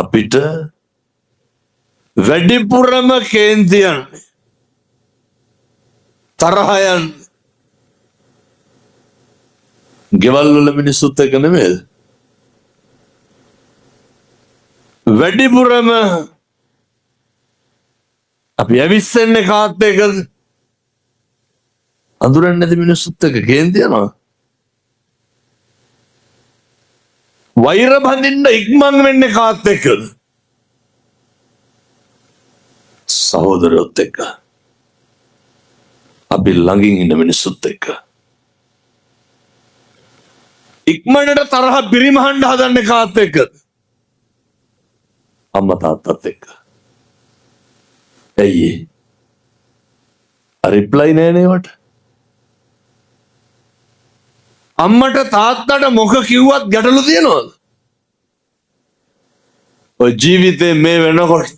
අපිට වැඩිපුරම කේන්ති යන්නේ තරහ යන්නේ ගෙවල් වල මිනිස්සුත් එක්ක නෙමෙයිද? වැඩිපුරම අපි ඇවිස්සෙන්නේ කාත් එක්කද? අඳුරන්නේ නැති මිනිස්සුත් එක්ක කේන්ති යනවා. වෛර බඳින්න ඉක්මන් වෙන්නේ කාත් එක්කද? සහෝදරයොත් එක්ක. අපි ළඟින් ඉන්න මිනිස්සුත් එක්ක. ඉක්මනට තරහ පිරිමහන්න හදන්නේ කාත් එක්කද? අම්මා තාත්තත් එක්ක. ඇයි රිප්ලයි නෑනේ වට? අම්මට තාත්තට මොක කිව්වත් ගැටලු තියනවද? ඔය ජීවිතේ මේ වෙනකොට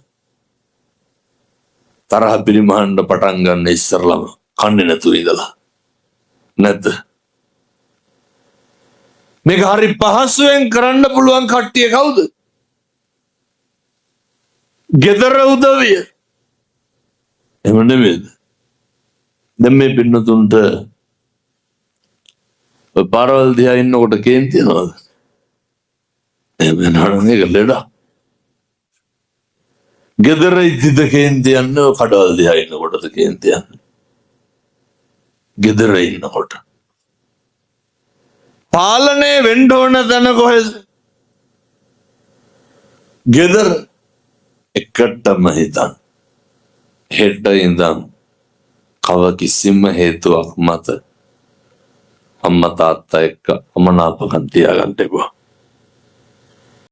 තරහ පිරිමහන්න පටන් ගන්න ඉස්සරලම කන්නේ නැතුව ඉඳලා නැද්ද? මේක හරි පහසුවෙන් කරන්න පුළුවන් කට්ටිය කවුද? ගෙදර උදවිය. එහෙම නෙමෙයිද? දැන් මේ පින්නතුන්ට ඔය පාරවල් දිහා ඉන්නකොට කේන්ති යනවද? එහෙම නෑ මේක ලෙඩක්. ගෙදර ඉඳිද කේන්ති යන්නේ ඔය කඩවල් දිහා ඉන්නකොටද කේන්ති යන්නේ? ගෙදර ඉන්නකොට. පාලනය වෙන්න ඕන තැන කොහෙද? ගෙදර. එකටම හිතන් හෙට ඉඳන් කව කිසිම හේතුවක් මත අම්මා තාත්තා එක්ක අමනාපකම් තියාගන්න එපා.